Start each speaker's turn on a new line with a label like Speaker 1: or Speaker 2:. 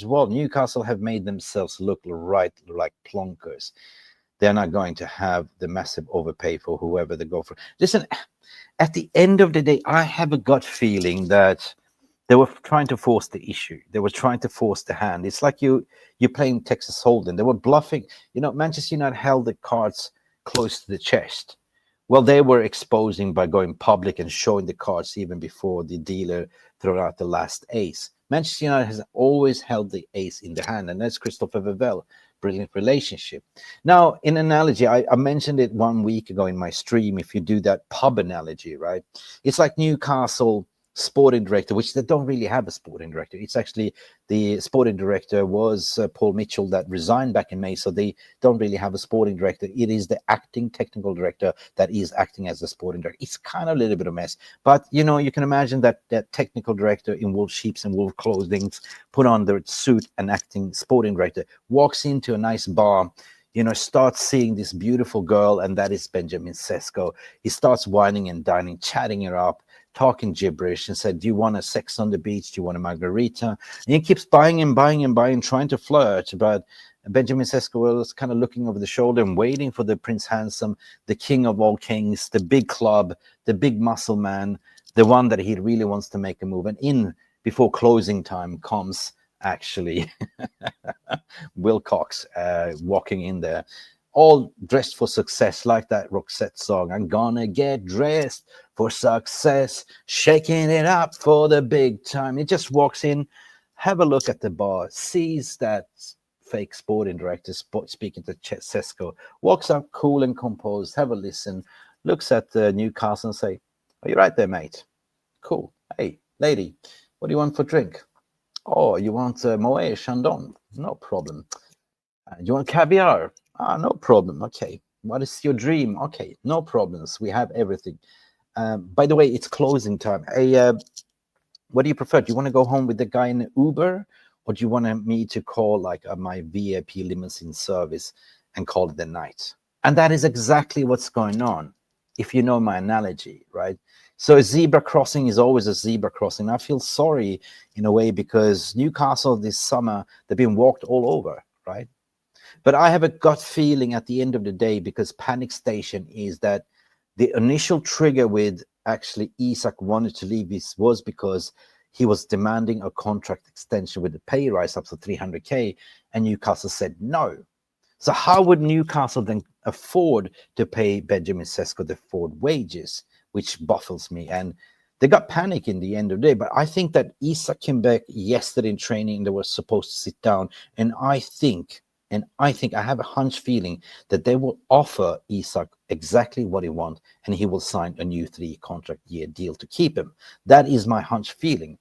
Speaker 1: well. Newcastle have made themselves look right like plonkers. They're not going to have the massive overpay for whoever they go for. Listen, at the end of the day, I have a gut feeling that they were trying to force the issue. They were trying to force the hand. It's like you're playing Texas Hold'em. They were bluffing. Manchester United held the cards close to the chest. Well, they were exposing by going public and showing the cards even before the dealer threw out the last ace. Manchester United has always held the ace in the hand, and that's Christopher Vivell. Brilliant relationship. Now, in analogy, I mentioned it 1 week ago in my stream. If you do that pub analogy, right? It's like Newcastle sporting director, which they don't really have a sporting director. It's actually the sporting director was Paul Mitchell that resigned back in May, so they don't really have a sporting director. It is the acting technical director that is acting as the sporting director. It's kind of a little bit of a mess, but you can imagine that technical director in wolf sheeps and wolf clothing, put on their suit, and acting sporting director walks into a nice bar, starts seeing this beautiful girl, and that is Benjamin Sesko. He starts whining and dining, chatting her up, talking gibberish, and said, do you want a sex on the beach? Do you want a margarita? And he keeps buying and buying and buying, trying to flirt. But Benjamin Sesko was kind of looking over the shoulder and waiting for the Prince Handsome, the king of all kings, the big club, the big muscle man, the one that he really wants to make a move. And in before closing time comes actually Wilcox walking in there, all dressed for success, like that Roxette song. I'm gonna get dressed for success, shaking it up for the big time. He just walks in, have a look at the bar, sees that fake sporting director speaking to Sesko, walks up cool and composed, have a listen, looks at Newcastle and say, are you right there, mate? Cool. Hey, lady, what do you want for drink? Oh, you want Moët Chandon? No problem. You want caviar? No problem. Okay. What is your dream? Okay, no problems. We have everything. By the way, it's closing time. Hey, what do you prefer? Do you want to go home with the guy in the Uber, or do you want me to call like my VIP limousine service and call it the night? And that is exactly what's going on, if you know my analogy, right? So a zebra crossing is always a zebra crossing. I feel sorry in a way because Newcastle this summer, they've been walked all over, right? But I have a gut feeling at the end of the day, because Panic Station is that the initial trigger with actually Isak wanted to leave this was because he was demanding a contract extension with the pay rise up to 300K, and Newcastle said no. So how would Newcastle then afford to pay Benjamin Sesko the forward wages, which baffles me. And they got panic in the end of the day. But I think that Isak came back yesterday in training. They were supposed to sit down, and I think I have a hunch feeling that they will offer Isak exactly what he wants, and he will sign a new 3 contract year deal to keep him. That is my hunch feeling.